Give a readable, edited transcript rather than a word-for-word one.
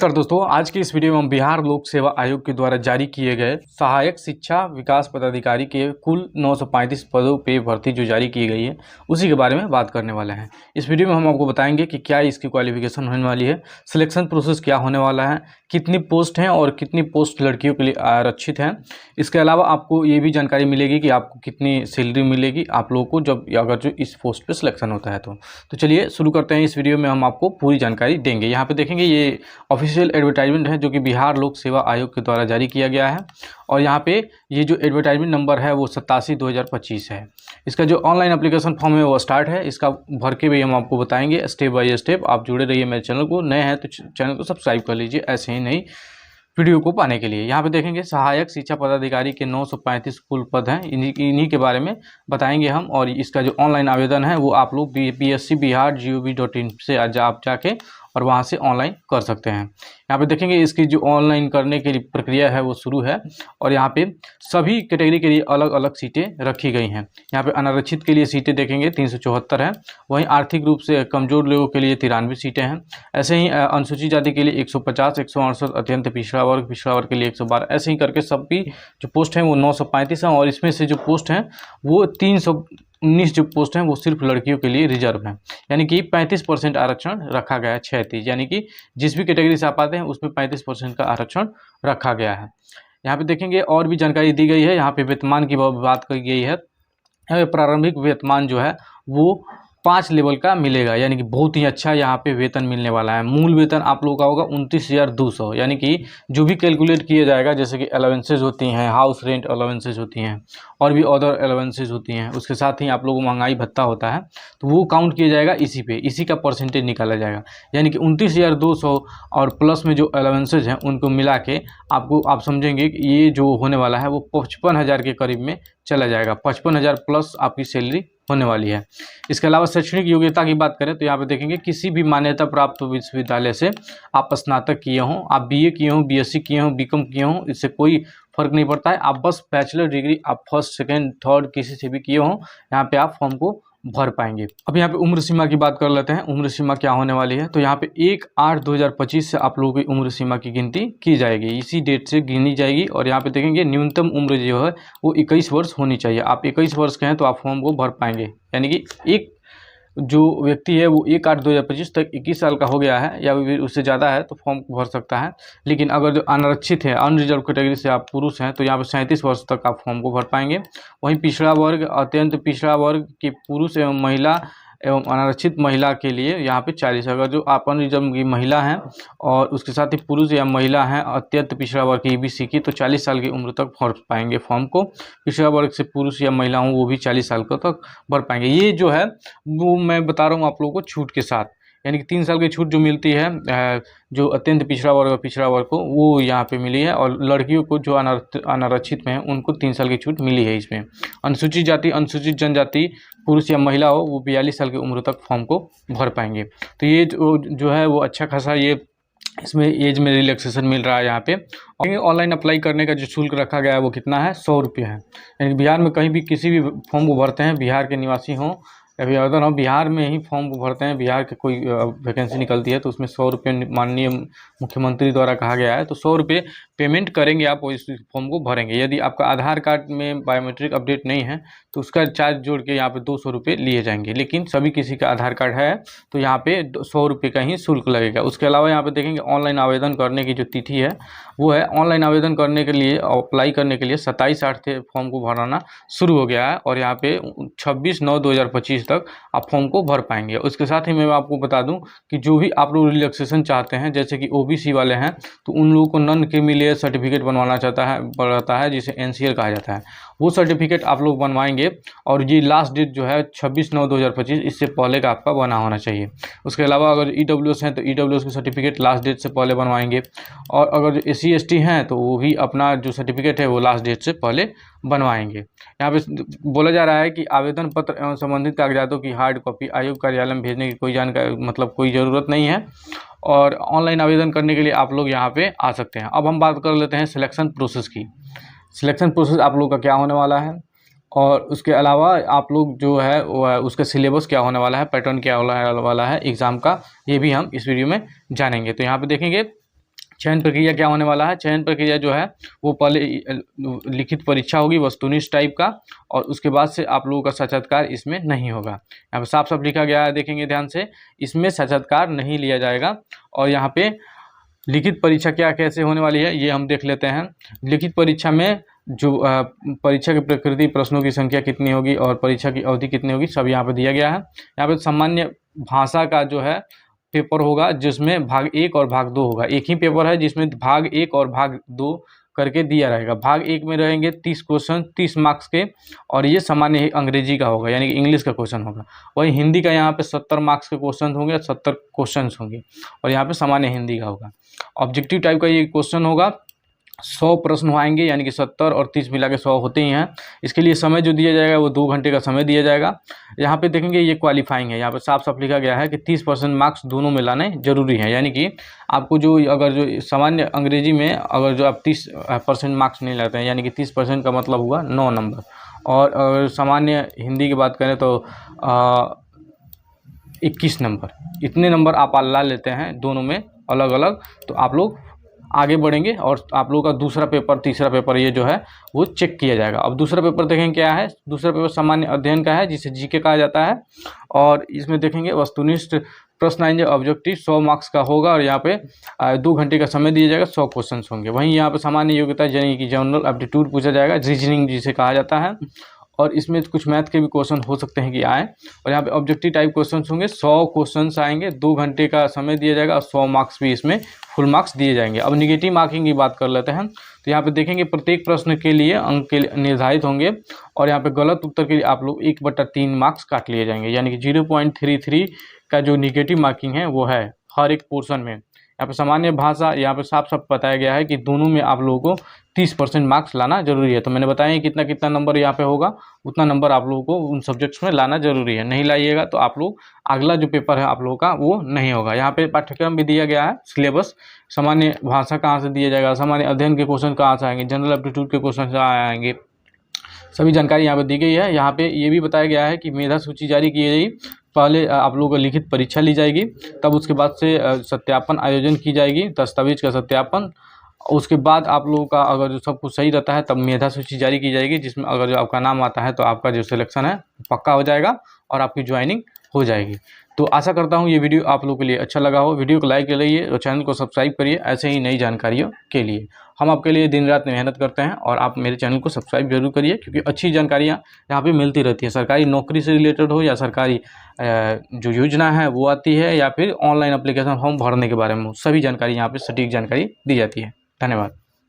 नमस्कार दोस्तों, आज की इस वीडियो में हम बिहार लोक सेवा आयोग के द्वारा जारी किए गए सहायक शिक्षा विकास पदाधिकारी के कुल 935 पदों पे भर्ती जो जारी की गई है उसी के बारे में बात करने वाले हैं। इस वीडियो में हम आपको बताएंगे कि क्या इसकी क्वालिफिकेशन होने वाली है, सिलेक्शन प्रोसेस क्या होने वाला है, कितनी पोस्ट हैं और कितनी पोस्ट लड़कियों के लिए आरक्षित हैं। इसके अलावा आपको ये भी जानकारी मिलेगी कि आपको कितनी सैलरी मिलेगी आप लोगों को जब अगर जो इस पोस्ट पर सिलेक्शन होता है तो चलिए शुरू करते हैं। इस वीडियो में हम आपको पूरी जानकारी देंगे। यहाँ पे देखेंगे ये ऑफिशियल एडवर्टाइजमेंट है जो कि बिहार लोक सेवा आयोग के द्वारा जारी किया गया है और यहाँ पे ये जो एडवर्टाइजमेंट नंबर है वो 87/2025 है। इसका जो ऑनलाइन एप्लीकेशन फॉर्म है वो स्टार्ट है, इसका भर के भी हम आपको बताएंगे स्टेप बाय स्टेप। आप जुड़े रहिए मेरे चैनल को, नए हैं तो चैनल को सब्सक्राइब कर लीजिए ऐसे ही नई वीडियो को पाने के लिए। यहाँ पे देखेंगे सहायक शिक्षा पदाधिकारी के 935 कुल पद हैं, इन्हीं के बारे में बताएंगे हम। और इसका जो ऑनलाइन आवेदन है वो आप लोग pscbihar.gov.in से आप जाके और वहाँ से ऑनलाइन कर सकते हैं। यहाँ पे देखेंगे इसकी जो ऑनलाइन करने की प्रक्रिया है वो शुरू है और यहाँ पे सभी कैटेगरी के लिए अलग अलग सीटें रखी गई हैं। यहाँ पे अनारक्षित के लिए सीटें देखेंगे 374 हैं, वहीं आर्थिक रूप से कमजोर लोगों के लिए 93 सीटें हैं। ऐसे ही अनुसूचित जाति के लिए 150, 168 अत्यंत पिछड़ा वर्ग के लिए 112, ऐसे ही करके सभी जो पोस्ट हैं वो 935 हैं और इसमें से जो पोस्ट हैं वो 319 जो पोस्ट हैं वो सिर्फ लड़कियों के लिए रिजर्व हैं, यानी कि 35% आरक्षण रखा गया है। 36 यानी कि जिस भी कैटेगरी से आप आते हैं उसमें 35% का आरक्षण रखा गया है। यहाँ पे देखेंगे और भी जानकारी दी गई है। यहाँ पे वेतनमान की बात की गई है। यहाँ पे प्रारंभिक वेतनमान जो है वो 5 लेवल का मिलेगा, यानी कि बहुत ही अच्छा यहाँ पे वेतन मिलने वाला है। मूल वेतन आप लोगों का होगा 29,200, यानी कि जो भी कैलकुलेट किया जाएगा जैसे कि अलावेंसेज होती हैं, हाउस रेंट अलावेंसेज होती हैं और भी अदर अलावेंसेज होती हैं, उसके साथ ही आप लोगों को महंगाई भत्ता होता है तो वो काउंट किया जाएगा इसी पे, इसी का परसेंटेज निकाला जाएगा। यानी कि 29,200 और प्लस में जो अलावेंसेज हैं उनको मिला के आपको आप समझेंगे कि ये जो होने वाला है वो 55,000 के करीब में चला जाएगा। 55,000 प्लस आपकी सैलरी होने वाली है। इसके अलावा शैक्षणिक योग्यता की बात करें तो यहाँ पे देखेंगे किसी भी मान्यता प्राप्त विश्वविद्यालय से आप स्नातक किए हों, आप बीए किए हों, बीएससी किए हों, बीकॉम किए हों, इससे कोई फर्क नहीं पड़ता है। आप बस बैचलर डिग्री आप फर्स्ट सेकेंड थर्ड किसी से भी किए हों, यहाँ पे आप फॉर्म को भर पाएंगे। अब यहाँ पे उम्र सीमा की बात कर लेते हैं। उम्र सीमा क्या होने वाली है तो यहाँ पे 1/8/2025 से आप लोगों की उम्र सीमा की गिनती की जाएगी, इसी डेट से गिनी जाएगी। और यहाँ पे देखेंगे न्यूनतम उम्र जो है वो 21 वर्ष होनी चाहिए। आप 21 वर्ष के हैं तो आप फॉर्म को भर पाएंगे, यानी कि एक जो व्यक्ति है वो 1/8/2025 तक 21 साल का हो गया है या फिर उससे ज़्यादा है तो फॉर्म भर सकता है। लेकिन अगर जो अनारक्षित है, अनरिजर्व कैटेगरी से आप पुरुष हैं तो यहाँ पर 37 वर्ष तक आप फॉर्म को भर पाएंगे। वहीं पिछड़ा वर्ग, अत्यंत पिछड़ा वर्ग के पुरुष एवं महिला एवं अनारक्षित महिला के लिए यहाँ पे 40, अगर जो आप अनरिजर्व की महिला हैं और उसके साथ ही पुरुष या महिला हैं अत्यंत पिछड़ा वर्ग की ईबीसी की तो 40 साल की उम्र तक भर पाएंगे फॉर्म को। पिछड़ा वर्ग से पुरुष या महिला हूँ वो भी 40 साल तक भर पाएंगे। ये जो है वो मैं बता रहा हूँ आप लोगों को छूट के साथ, यानी कि 3 साल की छूट जो मिलती है जो अत्यंत पिछड़ा वर्ग और पिछड़ा वर्ग को वो यहाँ पे मिली है। और लड़कियों को जो अनारक्षित में है उनको 3 साल की छूट मिली है इसमें। अनुसूचित जाति, अनुसूचित जनजाति पुरुष या महिला हो वो 42 साल की उम्र तक फॉर्म को भर पाएंगे। तो ये जो है वो अच्छा खासा ये इसमें एज में रिलैक्सेशन मिल रहा है यहाँ पे। और ऑनलाइन अप्लाई करने का जो शुल्क रखा गया है वो कितना है, 100 रुपये है। यानी बिहार में कहीं भी किसी भी फॉर्म को भरते हैं, बिहार के निवासी हों या फिर अगर हम बिहार में ही फॉर्म को भरते हैं, बिहार के कोई वैकेंसी निकलती है तो उसमें 100 रुपये माननीय मुख्यमंत्री द्वारा कहा गया है तो 100 रुपये पेमेंट करेंगे आप और इस फॉर्म को भरेंगे। यदि आपका आधार कार्ड में बायोमेट्रिक अपडेट नहीं है तो उसका चार्ज जोड़ के यहाँ पे 200 रुपये लिए जाएंगे। लेकिन सभी किसी का आधार कार्ड है तो यहाँ पे 100 रुपये का ही शुल्क लगेगा। उसके अलावा यहाँ पे देखेंगे ऑनलाइन आवेदन करने की जो तिथि है वो है, ऑनलाइन आवेदन करने के लिए अप्लाई करने के लिए 27/8 से फॉर्म को भराना शुरू हो गया है और यहाँ पे 26/9/2025 तक आप फॉर्म को भर पाएंगे। उसके साथ ही मैं आपको बता दूं कि जो भी आप लोग रिलैक्सेशन चाहते हैं जैसे कि ओबीसी वाले हैं तो उन लोगों को नॉन क्रीमी सर्टिफिकेट बनवाना पड़ता है जिसे एनसीएल कहा जाता है। वो सर्टिफिकेट आप लोग बनवाएंगे और ये लास्ट डेट जो है 26/9/2025 इससे पहले का आपका बना होना चाहिए। उसके अलावा अगर ईडब्ल्यूएस हैं तो ईडब्ल्यूएस का सर्टिफिकेट लास्ट डेट से पहले बनवाएंगे और अगर जो एससी एसटी हैं तो वो भी अपना जो सर्टिफिकेट है वो लास्ट डेट से पहले बनवाएंगे। यहाँ पे बोला जा रहा है कि आवेदन पत्र एवं संबंधित कागजातों की हार्ड कॉपी आयोग कार्यालय में भेजने की कोई जानकारी कोई ज़रूरत नहीं है और ऑनलाइन आवेदन करने के लिए आप लोग यहाँ पे आ सकते हैं। अब हम बात कर लेते हैं सिलेक्शन प्रोसेस की। सिलेक्शन प्रोसेस आप लोग का क्या होने वाला है और उसके अलावा आप लोग जो है उसका सिलेबस क्या होने वाला है, पैटर्न क्या होने वाला है एग्ज़ाम का, ये भी हम इस वीडियो में जानेंगे। तो यहाँ पे देखेंगे चयन प्रक्रिया क्या होने वाला है, चयन प्रक्रिया जो है वो पहले लिखित परीक्षा होगी वस्तुनिष्ठ टाइप का, और उसके बाद से आप लोगों का साक्षात्कार इसमें नहीं होगा। यहाँ पे साफ साफ लिखा गया है, देखेंगे ध्यान से, इसमें साक्षात्कार नहीं लिया जाएगा। और यहाँ पे लिखित परीक्षा क्या कैसे होने वाली है ये हम देख लेते हैं। लिखित परीक्षा में जो परीक्षा की प्रकृति, प्रश्नों की संख्या कितनी होगी और परीक्षा की अवधि कितनी होगी, सब यहाँ पे दिया गया है। यहाँ पे सामान्य भाषा का जो है पेपर होगा, जिसमें भाग 1 और भाग 2 होगा। एक ही पेपर है जिसमें भाग 1 और भाग 2 करके दिया रहेगा। भाग 1 में रहेंगे 30 क्वेश्चन 30 मार्क्स के, और ये सामान्य अंग्रेजी का होगा, यानी कि इंग्लिश का क्वेश्चन होगा। वही हिंदी का यहाँ पे 70 मार्क्स के क्वेश्चन होंगे, 70 क्वेश्चन होंगे, और यहाँ पे सामान्य हिंदी का होगा। ऑब्जेक्टिव टाइप का ये क्वेश्चन होगा, 100 प्रश्न आएंगे, यानी कि 70 और 30 मिला के 100 होते ही हैं। इसके लिए समय जो दिया जाएगा वो 2 घंटे का समय दिया जाएगा। यहाँ पे देखेंगे ये क्वालिफाइंग है, यहाँ पे साफ साफ लिखा गया है कि 30% मार्क्स दोनों में लाने जरूरी है। यानी कि आपको जो अगर जो सामान्य अंग्रेजी में अगर जो आप 30% मार्क्स नहीं लाते हैं, यानी कि 30% का मतलब हुआ 9 नंबर, और अगर सामान्य हिंदी की बात करें तो 21 नंबर, इतने नंबर आप ला लेते हैं दोनों में अलग अलग, तो आप लोग आगे बढ़ेंगे और आप लोगों का दूसरा पेपर, तीसरा पेपर ये जो है वो चेक किया जाएगा। अब दूसरा पेपर देखेंगे क्या है, दूसरा पेपर सामान्य अध्ययन का है, जिसे जीके कहा जाता है, और इसमें देखेंगे वस्तुनिष्ठ प्रश्न आएंगे। ऑब्जेक्टिव 100 मार्क्स का होगा, और यहाँ पे 2 घंटे का समय दिया जाएगा, 100 क्वेश्चन होंगे। वहीं यहाँ पे सामान्य योग्यता यानी कि जनरल एप्टीट्यूड पूछा जाएगा, रीजनिंग जिसे कहा जाता है, और इसमें कुछ मैथ के भी क्वेश्चन हो सकते हैं कि आए। और यहाँ पे ऑब्जेक्टिव टाइप क्वेश्चन होंगे, 100 क्वेश्चन आएंगे, 2 घंटे का समय दिया जाएगा, और 100 मार्क्स भी इसमें फुल मार्क्स दिए जाएंगे। अब निगेटिव मार्किंग की बात कर लेते हैं, तो यहाँ पे देखेंगे प्रत्येक प्रश्न के लिए अंक के निर्धारित होंगे, और यहाँ पे गलत उत्तर के लिए आप लोग 1/3 मार्क्स काट लिए जाएंगे, यानी कि 0.33 का जो निगेटिव मार्किंग है वो है हर एक पोर्शन में। यहाँ पे सामान्य भाषा, यहाँ पे साफ साफ बताया गया है कि दोनों में आप लोगों को 30% मार्क्स लाना जरूरी है। तो मैंने बताया कितना कितना नंबर यहाँ पे होगा, उतना नंबर आप लोगों को उन सब्जेक्ट्स में लाना जरूरी है। नहीं लाइएगा तो आप लोग अगला जो पेपर है आप लोगों का वो नहीं होगा। यहाँ पे पाठ्यक्रम भी दिया गया है, सिलेबस, सामान्य भाषा कहाँ से दिया जाएगा, सामान्य अध्ययन के क्वेश्चन कहाँ से आएंगे, जनरल एप्टीट्यूड के क्वेश्चन कहाँ आएंगे, सभी जानकारी यहाँ पे दी गई है। यहाँ पे ये भी बताया गया है कि मेधा सूची जारी की जाएगी, पहले आप लोगों को लिखित परीक्षा ली जाएगी, तब उसके बाद से सत्यापन आयोजन की जाएगी, दस्तावेज का सत्यापन। उसके बाद आप लोगों का अगर जो सब कुछ सही रहता है तब मेधा सूची जारी की जाएगी, जिसमें अगर जो आपका नाम आता है तो आपका जो सिलेक्शन है पक्का हो जाएगा और आपकी ज्वाइनिंग हो जाएगी। तो आशा करता हूँ ये वीडियो आप लोगों के लिए अच्छा लगा हो। वीडियो को लाइक करिए और चैनल को सब्सक्राइब करिए ऐसे ही नई जानकारियों के लिए। हम आपके लिए दिन रात मेहनत करते हैं, और आप मेरे चैनल को सब्सक्राइब जरूर करिए, क्योंकि अच्छी जानकारियाँ यहाँ पे मिलती रहती है। सरकारी नौकरी से रिलेटेड हो या सरकारी जो योजना है वो आती है, या फिर ऑनलाइन एप्लीकेशन फॉर्म भरने के बारे में, सभी जानकारी यहाँ पे सटीक जानकारी दी जाती है। धन्यवाद।